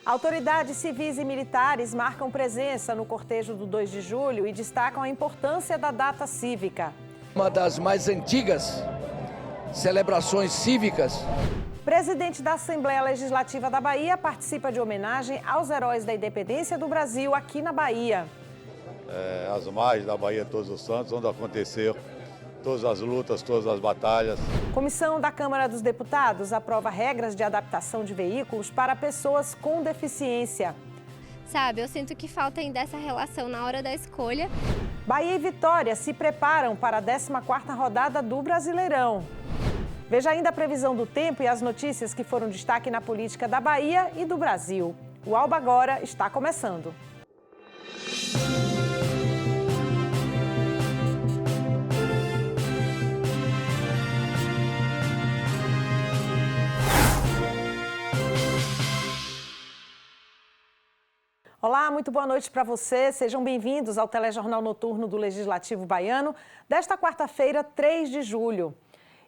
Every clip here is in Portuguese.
Autoridades civis e militares marcam presença no cortejo do 2 de julho e destacam a importância da data cívica. Uma das mais antigas celebrações cívicas. Presidente da Assembleia Legislativa da Bahia participa de homenagem aos heróis da independência do Brasil aqui na Bahia. As margens da Bahia Todos os Santos, onde aconteceu todas as lutas, todas as batalhas. Comissão da Câmara dos Deputados aprova regras de adaptação de veículos para pessoas com deficiência. Sabe, eu sinto que falta ainda essa relação na hora da escolha. Bahia e Vitória se preparam para a 14ª rodada do Brasileirão. Veja ainda a previsão do tempo e as notícias que foram destaque na política da Bahia e do Brasil. O Alba Agora está começando. Olá, muito boa noite para você. Sejam bem-vindos ao Telejornal Noturno do Legislativo Baiano, desta quarta-feira, 3 de julho.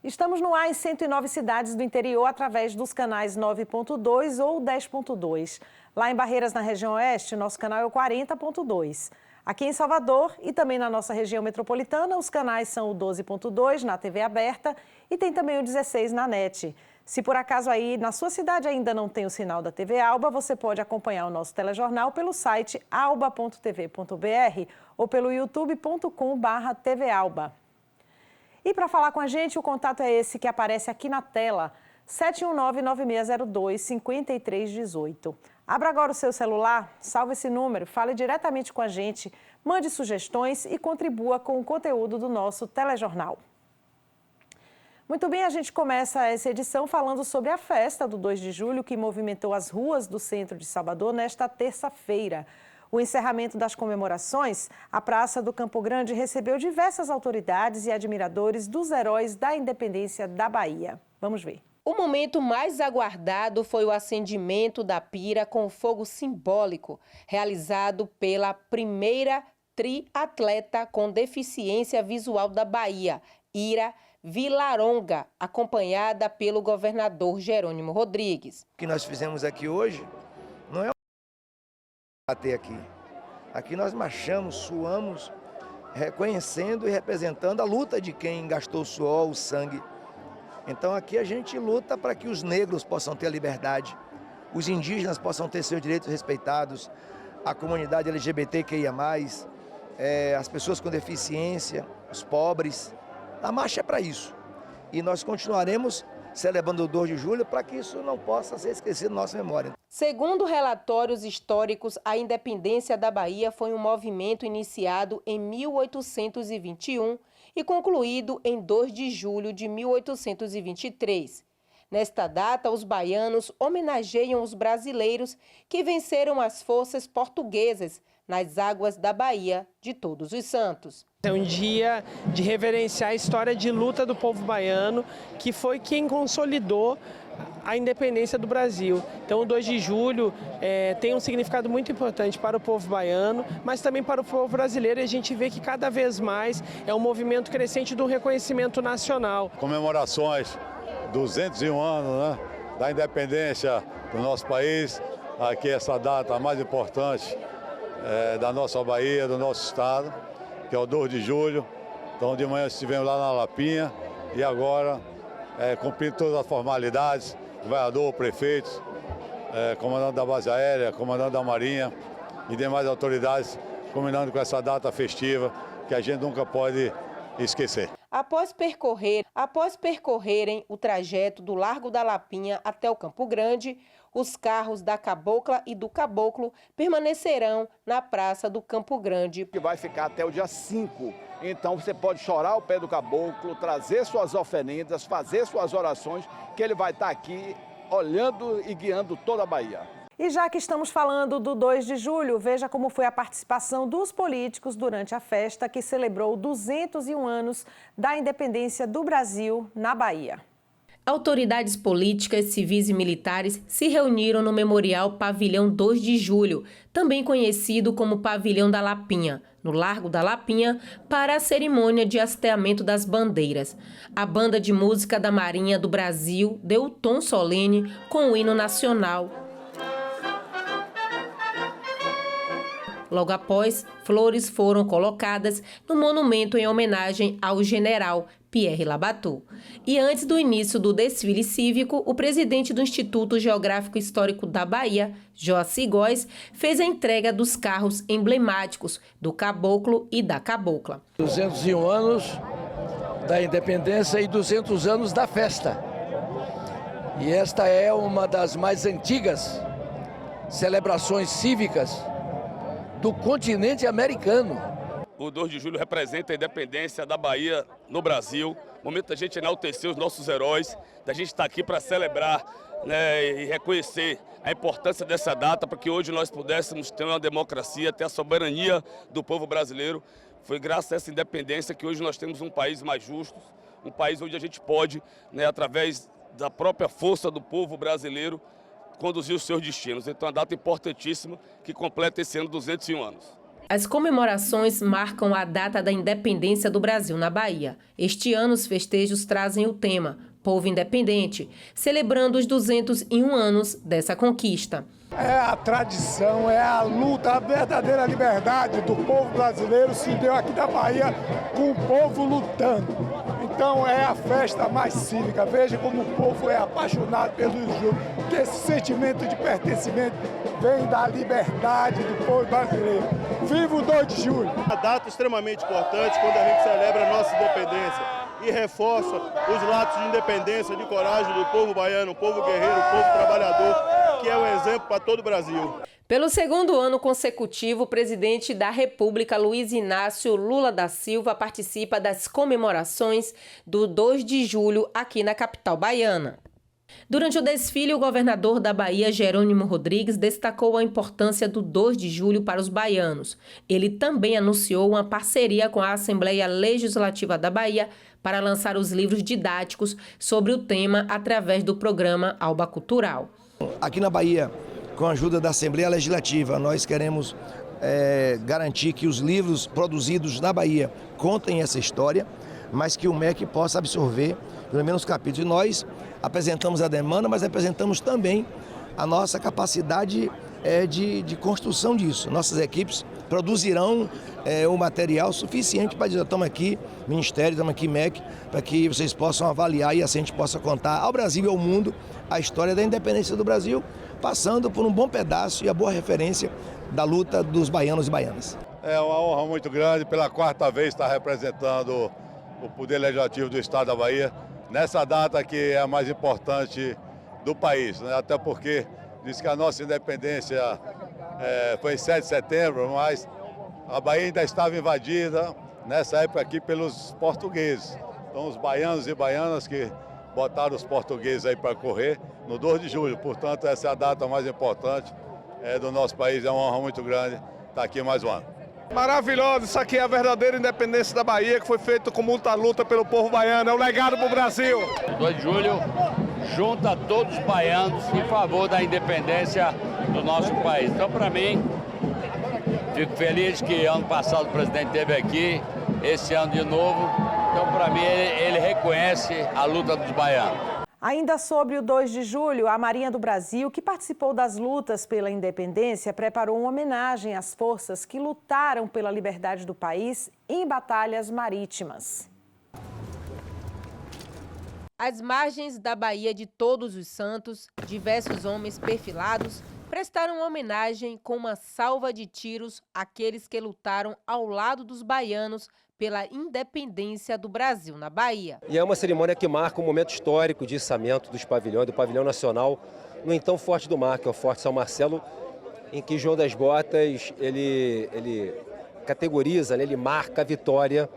Estamos no ar em 109 cidades do interior através dos canais 9.2 ou 10.2. Lá em Barreiras, na região oeste, nosso canal é o 40.2. Aqui em Salvador e também na nossa região metropolitana, os canais são o 12.2 na TV aberta e tem também o 16 na NET. Se por acaso aí na sua cidade ainda não tem o sinal da TV Alba, você pode acompanhar o nosso telejornal pelo site alba.tv.br ou pelo youtube.com/TV Alba. E para falar com a gente, o contato é esse que aparece aqui na tela, 719-9602-5318. Abra agora o seu celular, salve esse número, fale diretamente com a gente, mande sugestões e contribua com o conteúdo do nosso telejornal. Muito bem, a gente começa essa edição falando sobre a festa do 2 de julho que movimentou as ruas do centro de Salvador nesta terça-feira. O encerramento das comemorações, a Praça do Campo Grande recebeu diversas autoridades e admiradores dos heróis da independência da Bahia. Vamos ver. O momento mais aguardado foi o acendimento da pira com fogo simbólico, realizado pela primeira triatleta com deficiência visual da Bahia, Ira Vilaronga, acompanhada pelo governador Jerônimo Rodrigues. O que nós fizemos aqui hoje não é bater aqui. Aqui nós marchamos, suamos, reconhecendo e representando a luta de quem gastou o suor, o sangue. Então aqui a gente luta para que os negros possam ter a liberdade, os indígenas possam ter seus direitos respeitados, a comunidade LGBTQIA+, as pessoas com deficiência, os pobres. A marcha é para isso. E nós continuaremos celebrando o 2 de julho para que isso não possa ser esquecido na nossa memória. Segundo relatórios históricos, a independência da Bahia foi um movimento iniciado em 1821 e concluído em 2 de julho de 1823. Nesta data, os baianos homenageiam os brasileiros que venceram as forças portuguesas nas águas da Bahia de Todos os Santos. É um dia de reverenciar a história de luta do povo baiano, que foi quem consolidou a independência do Brasil. Então, o 2 de julho tem um significado muito importante para o povo baiano, mas também para o povo brasileiro, e a gente vê que cada vez mais é um movimento crescente do reconhecimento nacional. Comemorações, 201 anos, da independência do nosso país, aqui essa data mais importante da nossa Bahia, do nosso estado, que é o 2 de julho. Então, de manhã estivemos lá na Lapinha e agora, cumprindo todas as formalidades, governador, prefeitos, comandante da base aérea, comandante da Marinha e demais autoridades, combinando com essa data festiva que a gente nunca pode esquecer. Após percorrerem o trajeto do Largo da Lapinha até o Campo Grande, os carros da Cabocla e do Caboclo permanecerão na Praça do Campo Grande. Que vai ficar até o dia 5. Então você pode chorar ao pé do caboclo, trazer suas oferendas, fazer suas orações, que ele vai estar aqui olhando e guiando toda a Bahia. E já que estamos falando do 2 de julho, veja como foi a participação dos políticos durante a festa que celebrou 201 anos da independência do Brasil na Bahia. Autoridades políticas, civis e militares se reuniram no Memorial Pavilhão 2 de Julho, também conhecido como Pavilhão da Lapinha, no Largo da Lapinha, para a cerimônia de hasteamento das bandeiras. A banda de música da Marinha do Brasil deu o tom solene com o hino nacional. Logo após, flores foram colocadas no monumento em homenagem ao general Pierre Labatut. E antes do início do desfile cívico, o presidente do Instituto Geográfico Histórico da Bahia, Joaci Góes, fez a entrega dos carros emblemáticos do caboclo e da cabocla. 201 anos da independência e 200 anos da festa. E esta é uma das mais antigas celebrações cívicas do continente americano. O 2 de julho representa a independência da Bahia no Brasil. Momento da gente enaltecer os nossos heróis, da gente estar aqui para celebrar, né, e reconhecer a importância dessa data para que hoje nós pudéssemos ter uma democracia, ter a soberania do povo brasileiro. Foi graças a essa independência que hoje nós temos um país mais justo, um país onde a gente pode, né, através da própria força do povo brasileiro, conduzir os seus destinos. Então é uma data importantíssima que completa esse ano 201 anos. As comemorações marcam a data da independência do Brasil na Bahia. Este ano os festejos trazem o tema Povo Independente, celebrando os 201 anos dessa conquista. É a tradição, é a luta, a verdadeira liberdade do povo brasileiro se deu aqui da Bahia com o povo lutando. Então é a festa mais cívica. Veja como o povo é apaixonado pelo jogo, que esse sentimento de pertencimento vem da liberdade do povo brasileiro. Viva o 2 de julho! Uma data extremamente importante quando a gente celebra a nossa independência e reforça os laços de independência, de coragem do povo baiano, o povo guerreiro, o povo trabalhador, que é um exemplo para todo o Brasil. Pelo segundo ano consecutivo, o presidente da República, Luiz Inácio Lula da Silva, participa das comemorações do 2 de julho aqui na capital baiana. Durante o desfile, o governador da Bahia, Jerônimo Rodrigues, destacou a importância do 2 de julho para os baianos. Ele também anunciou uma parceria com a Assembleia Legislativa da Bahia para lançar os livros didáticos sobre o tema através do programa Alba Cultural. Aqui na Bahia, com a ajuda da Assembleia Legislativa, nós queremos garantir que os livros produzidos na Bahia contem essa história, mas que o MEC possa absorver pelo menos capítulos. E nós apresentamos a demanda, mas apresentamos também a nossa capacidade de construção disso. Nossas equipes produzirão o material suficiente para dizer, estamos aqui, Ministério, estamos aqui, MEC, para que vocês possam avaliar e assim a gente possa contar ao Brasil e ao mundo a história da independência do Brasil, passando por um bom pedaço e a boa referência da luta dos baianos e baianas. É uma honra muito grande, pela quarta vez estar representando o Poder Legislativo do Estado da Bahia, nessa data que é a mais importante do país, né? Até porque diz que a nossa independência foi em 7 de setembro, mas a Bahia ainda estava invadida nessa época aqui pelos portugueses. Então os baianos e baianas que botaram os portugueses aí para correr no 2 de julho. Portanto, essa é a data mais importante do nosso país. É uma honra muito grande estar aqui mais um ano. Maravilhoso, isso aqui é a verdadeira independência da Bahia, que foi feita com muita luta pelo povo baiano, é um legado para o Brasil. 2 de julho junta todos os baianos em favor da independência do nosso país. Então, para mim, fico feliz que ano passado o presidente esteve aqui, esse ano de novo. Então, para mim, ele reconhece a luta dos baianos. Ainda sobre o 2 de julho, a Marinha do Brasil, que participou das lutas pela independência, preparou uma homenagem às forças que lutaram pela liberdade do país em batalhas marítimas. Às margens da Baía de Todos os Santos, diversos homens perfilados prestaram homenagem com uma salva de tiros àqueles que lutaram ao lado dos baianos pela independência do Brasil na Bahia. E é uma cerimônia que marca um momento histórico de içamento do pavilhão nacional no então Forte do Mar, que é o Forte São Marcelo, em que João das Botas ele categoriza, né, ele marca a vitória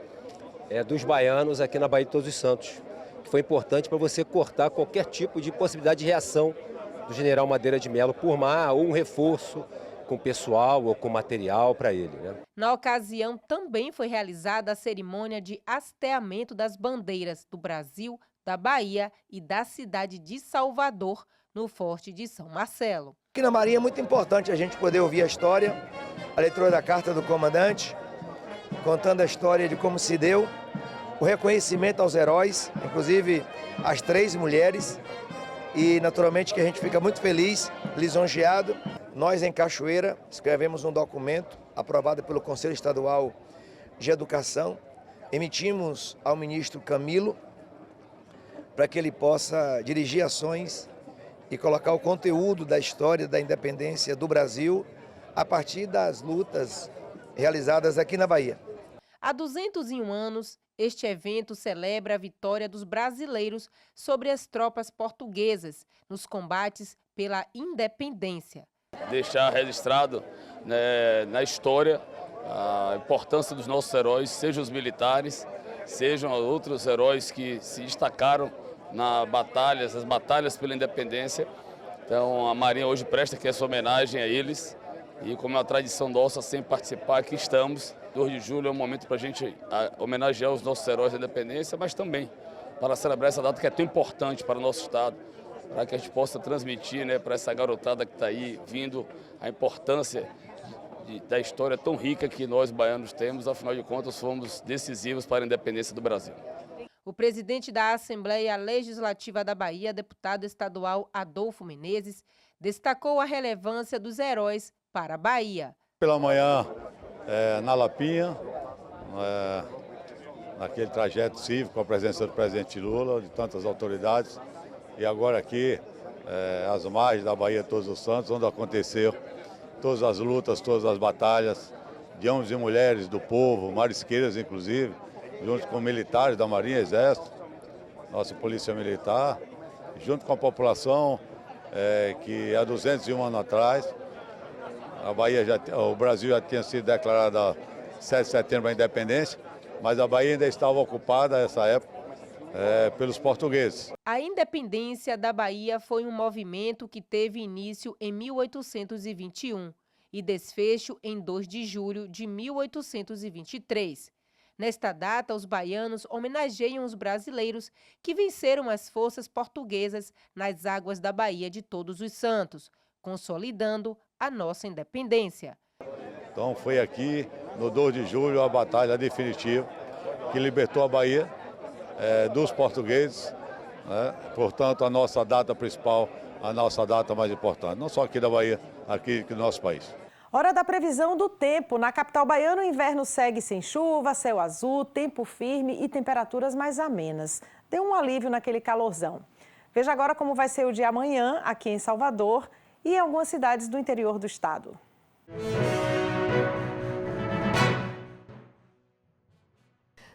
dos baianos aqui na Baía de Todos os Santos, que foi importante para você cortar qualquer tipo de possibilidade de reação do general Madeira de Melo por mar ou um reforço com pessoal ou com material para ele, né? Na ocasião, também foi realizada a cerimônia de hasteamento das bandeiras do Brasil, da Bahia e da cidade de Salvador, no Forte de São Marcelo. Aqui na Marinha é muito importante a gente poder ouvir a história, a leitura da carta do comandante, contando a história de como se deu, o reconhecimento aos heróis, inclusive as 3 mulheres, e naturalmente que a gente fica muito feliz, lisonjeado, Nós, em Cachoeira, escrevemos um documento aprovado pelo Conselho Estadual de Educação, emitimos ao ministro Camilo para que ele possa dirigir ações e colocar o conteúdo da história da independência do Brasil a partir das lutas realizadas aqui na Bahia. Há 201 anos, este evento celebra a vitória dos brasileiros sobre as tropas portuguesas nos combates pela independência. Deixar registrado, né, na história a importância dos nossos heróis, sejam os militares, sejam outros heróis que se destacaram nas batalhas pela independência. Então a Marinha hoje presta aqui essa homenagem a eles e, como é uma tradição nossa sempre participar, aqui estamos. 2 de julho é um momento para a gente homenagear os nossos heróis da independência, mas também para celebrar essa data que é tão importante para o nosso estado, para que a gente possa transmitir, né, para essa garotada que está aí vindo a importância da história tão rica que nós baianos temos. Afinal de contas, fomos decisivos para a independência do Brasil. O presidente da Assembleia Legislativa da Bahia, deputado estadual Adolfo Menezes, destacou a relevância dos heróis para a Bahia. Pela manhã, na Lapinha, naquele trajeto cívico com a presença do presidente Lula, de tantas autoridades, e agora aqui, às margens da Bahia Todos os Santos, onde aconteceu todas as lutas, todas as batalhas de homens e mulheres do povo, marisqueiras inclusive, junto com militares da Marinha, Exército, nossa Polícia Militar, junto com a população que há 201 anos atrás, o Brasil já tinha sido declarado 7 de setembro a independência, mas a Bahia ainda estava ocupada nessa época pelos portugueses. A independência da Bahia foi um movimento que teve início em 1821 e desfecho em 2 de julho de 1823. Nesta data, os baianos homenageiam os brasileiros que venceram as forças portuguesas nas águas da Baía de Todos os Santos, consolidando a nossa independência. Então foi aqui, no 2 de julho, a batalha definitiva que libertou a Bahia dos portugueses, né? Portanto, a nossa data principal, a nossa data mais importante, não só aqui da Bahia, aqui do nosso país. Hora da previsão do tempo. Na capital baiana, o inverno segue sem chuva, céu azul, tempo firme e temperaturas mais amenas. Deu um alívio naquele calorzão. Veja agora como vai ser o dia amanhã aqui em Salvador e em algumas cidades do interior do estado.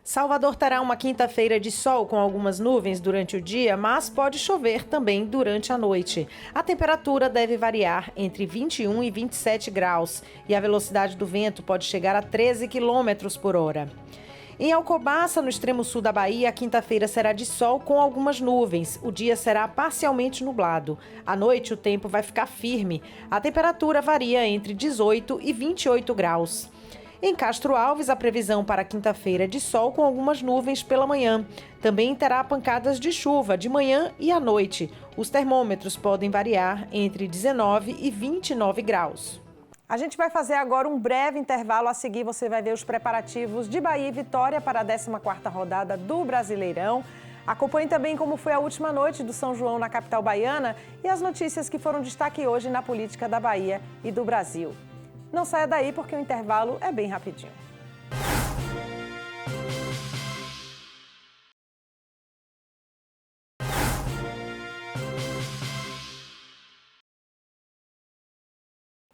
Salvador terá uma quinta-feira de sol com algumas nuvens durante o dia, mas pode chover também durante a noite. A temperatura deve variar entre 21 e 27 graus e a velocidade do vento pode chegar a 13 km por hora. Em Alcobaça, no extremo sul da Bahia, a quinta-feira será de sol com algumas nuvens. O dia será parcialmente nublado. À noite, o tempo vai ficar firme. A temperatura varia entre 18 e 28 graus. Em Castro Alves, a previsão para quinta-feira é de sol com algumas nuvens pela manhã. Também terá pancadas de chuva de manhã e à noite. Os termômetros podem variar entre 19 e 29 graus. A gente vai fazer agora um breve intervalo. A seguir, você vai ver os preparativos de Bahia e Vitória para a 14ª rodada do Brasileirão. Acompanhe também como foi a última noite do São João na capital baiana e as notícias que foram destaque hoje na política da Bahia e do Brasil. Não saia daí porque o intervalo é bem rapidinho.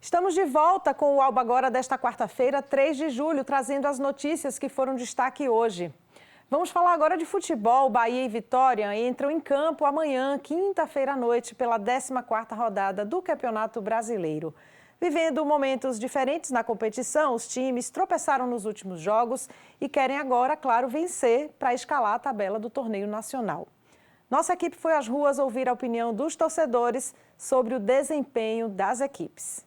Estamos de volta com o Alba Agora desta quarta-feira, 3 de julho, trazendo as notícias que foram destaque hoje. Vamos falar agora de futebol. Bahia e Vitória entram em campo amanhã, quinta-feira à noite, pela 14ª rodada do Campeonato Brasileiro. Vivendo momentos diferentes na competição, os times tropeçaram nos últimos jogos e querem agora, claro, vencer para escalar a tabela do torneio nacional. Nossa equipe foi às ruas ouvir a opinião dos torcedores sobre o desempenho das equipes.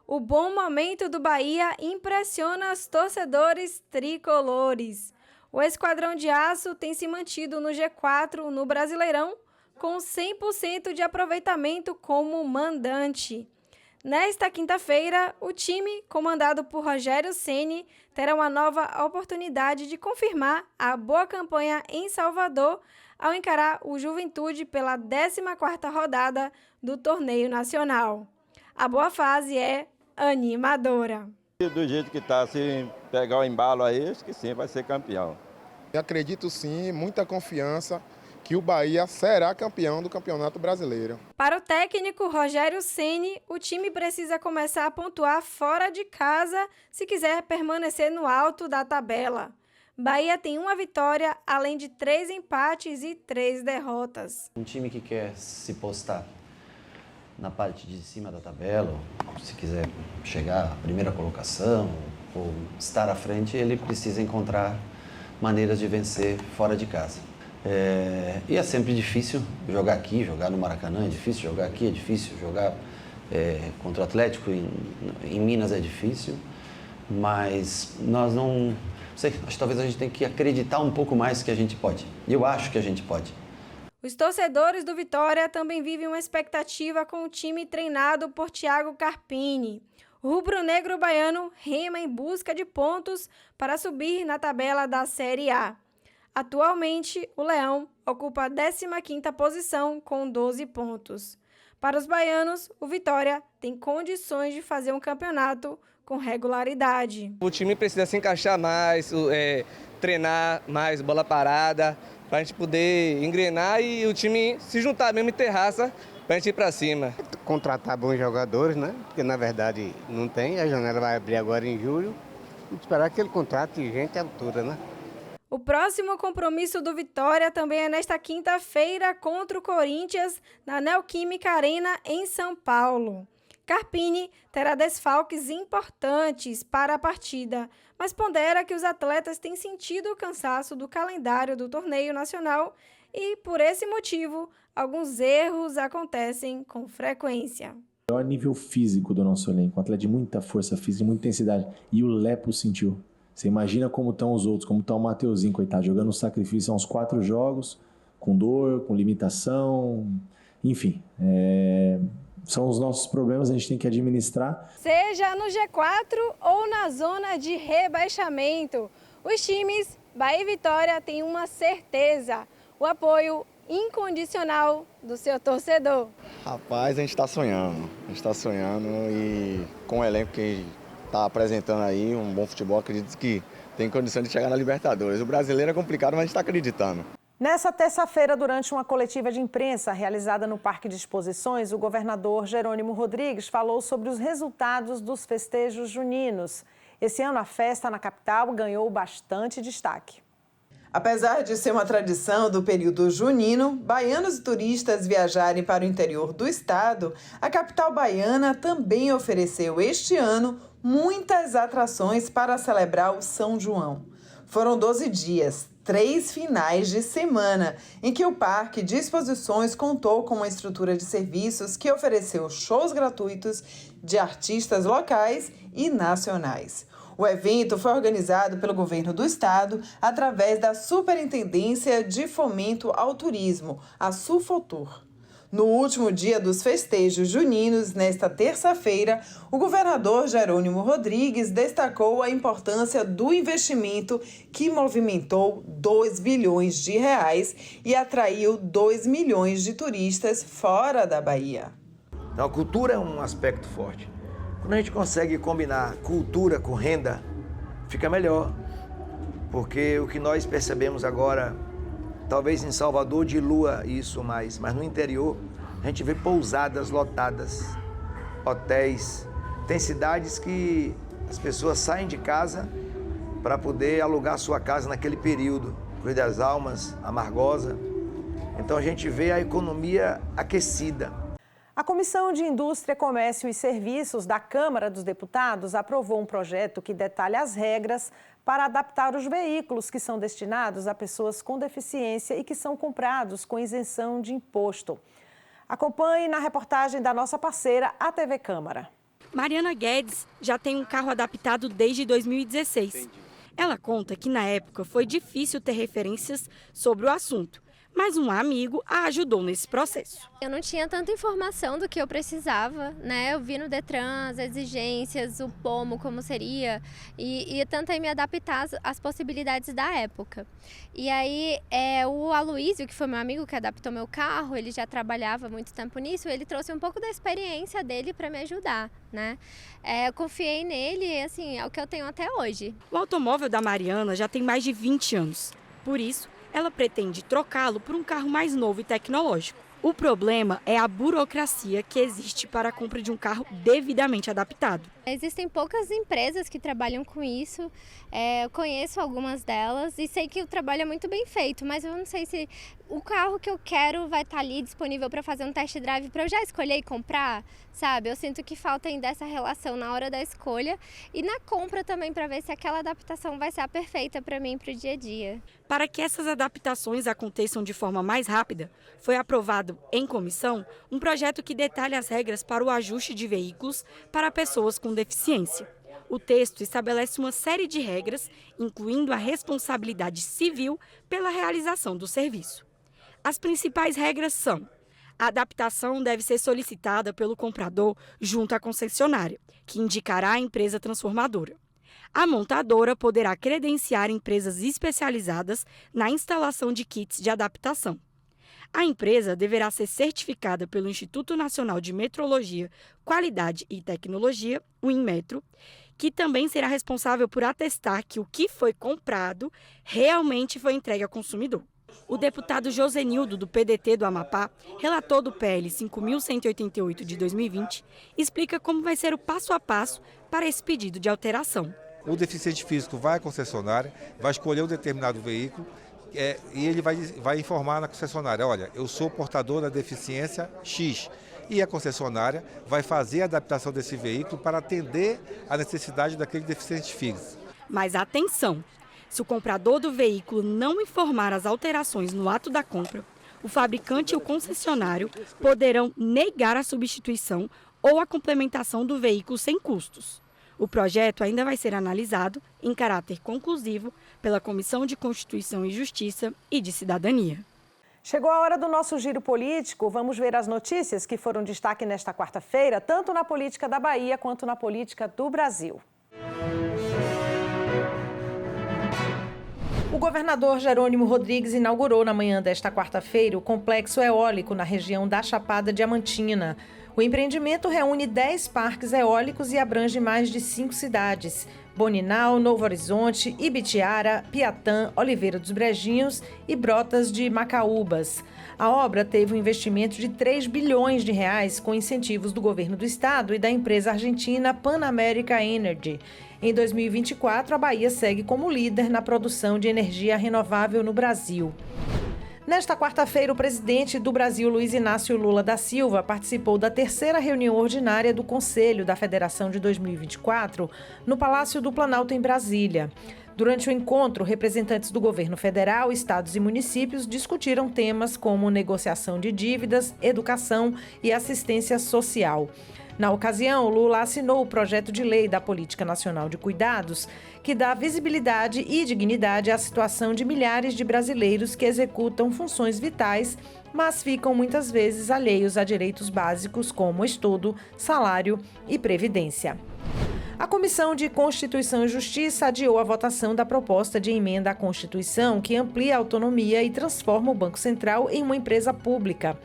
O bom momento do Bahia impressiona os torcedores tricolores. O Esquadrão de Aço tem se mantido no G4 no Brasileirão, com 100% de aproveitamento como mandante. Nesta quinta-feira, o time, comandado por Rogério Ceni, terá uma nova oportunidade de confirmar a boa campanha em Salvador ao encarar o Juventude pela 14ª rodada do torneio nacional. A boa fase é animadora. Do jeito que está, se pegar o embalo aí, acho que sim, vai ser campeão. Eu acredito sim, muita confiança, que o Bahia será campeão do Campeonato Brasileiro. Para o técnico Rogério Ceni, o time precisa começar a pontuar fora de casa se quiser permanecer no alto da tabela. Bahia tem uma vitória, além de 3 empates e 3 derrotas. Um time que quer se postar na parte de cima da tabela, ou se quiser chegar à primeira colocação ou estar à frente, ele precisa encontrar maneiras de vencer fora de casa. E é sempre difícil jogar aqui, jogar no Maracanã, é difícil jogar aqui, é difícil jogar contra o Atlético, em Minas é difícil, mas nós não sei, acho que talvez a gente tenha que acreditar um pouco mais que a gente pode, e eu acho que a gente pode. Os torcedores do Vitória também vivem uma expectativa com o time treinado por Thiago Carpini. O rubro-negro baiano rema em busca de pontos para subir na tabela da Série A. Atualmente, o Leão ocupa a 15ª posição com 12 pontos. Para os baianos, o Vitória tem condições de fazer um campeonato com regularidade. O time precisa se encaixar mais, treinar mais, bola parada, para a gente poder engrenar e o time se juntar mesmo e ter raça para a gente ir para cima. Contratar bons jogadores, né? Porque na verdade não tem, a janela vai abrir agora em julho. Vamos esperar que ele contrate gente à altura, né? O próximo compromisso do Vitória também é nesta quinta-feira contra o Corinthians, na Neoquímica Arena, em São Paulo. Carpini terá desfalques importantes para a partida, mas pondera que os atletas têm sentido o cansaço do calendário do torneio nacional e, por esse motivo, alguns erros acontecem com frequência. O maior nível físico do nosso elenco, um atleta de muita força física, muita intensidade, e o Lepo sentiu. Você imagina como estão os outros, como está o Mateuzinho, coitado, jogando sacrifício há uns 4 jogos, com dor, com limitação, enfim, são os nossos problemas, a gente tem que administrar. Seja no G4 ou na zona de rebaixamento, os times Bahia e Vitória têm uma certeza, o apoio incondicional do seu torcedor. Rapaz, a gente está sonhando e com o elenco que está apresentando aí um bom futebol, acredito que tem condição de chegar na Libertadores. O brasileiro é complicado, mas a gente está acreditando. Nessa terça-feira, durante uma coletiva de imprensa realizada no Parque de Exposições, o governador Jerônimo Rodrigues falou sobre os resultados dos festejos juninos. Esse ano, a festa na capital ganhou bastante destaque. Apesar de ser uma tradição do período junino, baianos e turistas viajarem para o interior do estado, a capital baiana também ofereceu este ano muitas atrações para celebrar o São João. Foram 12 dias, 3 finais de semana, em que o Parque de Exposições contou com uma estrutura de serviços que ofereceu shows gratuitos de artistas locais e nacionais. O evento foi organizado pelo governo do estado através da Superintendência de Fomento ao Turismo, a Sufotur. No último dia dos festejos juninos, nesta terça-feira, o governador Jerônimo Rodrigues destacou a importância do investimento que movimentou 2 bilhões de reais e atraiu 2 milhões de turistas fora da Bahia. Então, a cultura é um aspecto forte. Quando a gente consegue combinar cultura com renda, fica melhor. Porque o que nós percebemos agora, talvez em Salvador dilua isso mais, mas no interior a gente vê pousadas lotadas, hotéis. Tem cidades que as pessoas saem de casa para poder alugar sua casa naquele período. Cruz das Almas, Amargosa. Então a gente vê a economia aquecida. A Comissão de Indústria, Comércio e Serviços da Câmara dos Deputados aprovou um projeto que detalha as regras para adaptar os veículos que são destinados a pessoas com deficiência e que são comprados com isenção de imposto. Acompanhe na reportagem da nossa parceira, a TV Câmara. Mariana Guedes já tem um carro adaptado desde 2016. Ela conta que na época foi difícil ter referências sobre o assunto, mas um amigo a ajudou nesse processo. Eu não tinha tanta informação do que eu precisava, né? Eu vi no Detran as exigências, o pomo, como seria, e tentei me adaptar às possibilidades da época. E aí, o Aloísio, que foi meu amigo que adaptou meu carro, ele já trabalhava muito tempo nisso, ele trouxe um pouco da experiência dele para me ajudar, né? Eu confiei nele, assim, é o que eu tenho até hoje. O automóvel da Mariana já tem mais de 20 anos, por isso, ela pretende trocá-lo por um carro mais novo e tecnológico. O problema é a burocracia que existe para a compra de um carro devidamente adaptado. Existem poucas empresas que trabalham com isso, eu conheço algumas delas e sei que o trabalho é muito bem feito, mas eu não sei se o carro que eu quero vai estar ali disponível para fazer um test drive para eu já escolher e comprar, sabe? Eu sinto que falta ainda essa relação na hora da escolha e na compra também para ver se aquela adaptação vai ser a perfeita para mim para o dia a dia. Para que essas adaptações aconteçam de forma mais rápida, foi aprovado em comissão um projeto que detalha as regras para o ajuste de veículos para pessoas com deficiência. O texto estabelece uma série de regras, incluindo a responsabilidade civil pela realização do serviço. As principais regras são: a adaptação deve ser solicitada pelo comprador junto à concessionária, que indicará a empresa transformadora. A montadora poderá credenciar empresas especializadas na instalação de kits de adaptação. A empresa deverá ser certificada pelo Instituto Nacional de Metrologia, Qualidade e Tecnologia, o Inmetro, que também será responsável por atestar que o que foi comprado realmente foi entregue ao consumidor. O deputado Josenildo, do PDT do Amapá, relator do PL 5.188 de 2020, explica como vai ser o passo a passo para esse pedido de alteração. O deficiente físico vai à concessionária, vai escolher um determinado veículo e ele vai informar na concessionária: olha, eu sou portador da deficiência X. E a concessionária vai fazer a adaptação desse veículo para atender a necessidade daquele deficiente físico. Mas atenção! Se o comprador do veículo não informar as alterações no ato da compra, o fabricante e o concessionário poderão negar a substituição ou a complementação do veículo sem custos. O projeto ainda vai ser analisado em caráter conclusivo pela Comissão de Constituição e Justiça e de Cidadania. Chegou a hora do nosso giro político. Vamos ver as notícias que foram destaque nesta quarta-feira, tanto na política da Bahia quanto na política do Brasil. O governador Jerônimo Rodrigues inaugurou na manhã desta quarta-feira o complexo eólico na região da Chapada Diamantina. O empreendimento reúne 10 parques eólicos e abrange mais de 5 cidades: Boninal, Novo Horizonte, Ibitiara, Piatã, Oliveira dos Brejinhos e Brotas de Macaúbas. A obra teve um investimento de 3 bilhões de reais com incentivos do governo do estado e da empresa argentina Pan America Energy. Em 2024, a Bahia segue como líder na produção de energia renovável no Brasil. Nesta quarta-feira, o presidente do Brasil, Luiz Inácio Lula da Silva, participou da terceira reunião ordinária do Conselho da Federação de 2024 no Palácio do Planalto, em Brasília. Durante o encontro, representantes do governo federal, estados e municípios discutiram temas como negociação de dívidas, educação e assistência social. Na ocasião, Lula assinou o projeto de lei da Política Nacional de Cuidados, que dá visibilidade e dignidade à situação de milhares de brasileiros que executam funções vitais, mas ficam muitas vezes alheios a direitos básicos como estudo, salário e previdência. A Comissão de Constituição e Justiça adiou a votação da proposta de emenda à Constituição que amplia a autonomia e transforma o Banco Central em uma empresa pública.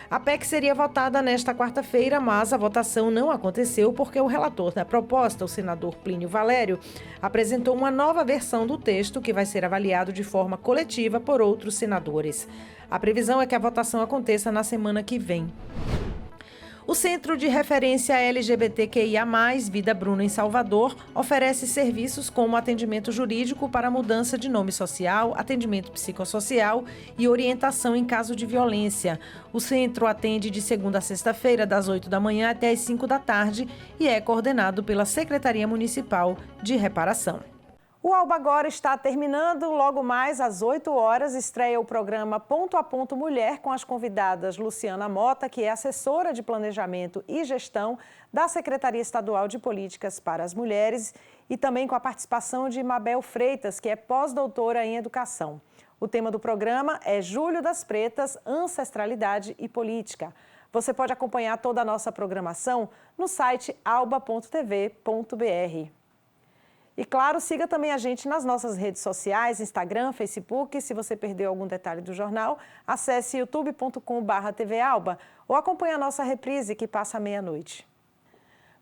A PEC seria votada nesta quarta-feira, mas a votação não aconteceu porque o relator da proposta, o senador Plínio Valério, apresentou uma nova versão do texto que vai ser avaliado de forma coletiva por outros senadores. A previsão é que a votação aconteça na semana que vem. O Centro de Referência LGBTQIA+, Vida Bruno, em Salvador, oferece serviços como atendimento jurídico para mudança de nome social, atendimento psicossocial e orientação em caso de violência. O centro atende de segunda a sexta-feira, das 8 da manhã até as 5 da tarde e é coordenado pela Secretaria Municipal de Reparação. O Alba Agora está terminando. Logo mais às 8 horas estreia o programa Ponto a Ponto Mulher com as convidadas Luciana Mota, que é assessora de Planejamento e Gestão da Secretaria Estadual de Políticas para as Mulheres, e também com a participação de Mabel Freitas, que é pós-doutora em Educação. O tema do programa é Julho das Pretas, Ancestralidade e Política. Você pode acompanhar toda a nossa programação no site alba.tv.br. E claro, siga também a gente nas nossas redes sociais, Instagram, Facebook. Se você perdeu algum detalhe do jornal, acesse youtube.com/tvAlba ou acompanhe a nossa reprise que passa à meia-noite.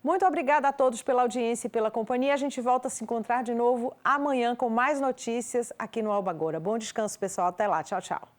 Muito obrigada a todos pela audiência e pela companhia. A gente volta a se encontrar de novo amanhã com mais notícias aqui no Alba Agora. Bom descanso, pessoal. Até lá. Tchau, tchau.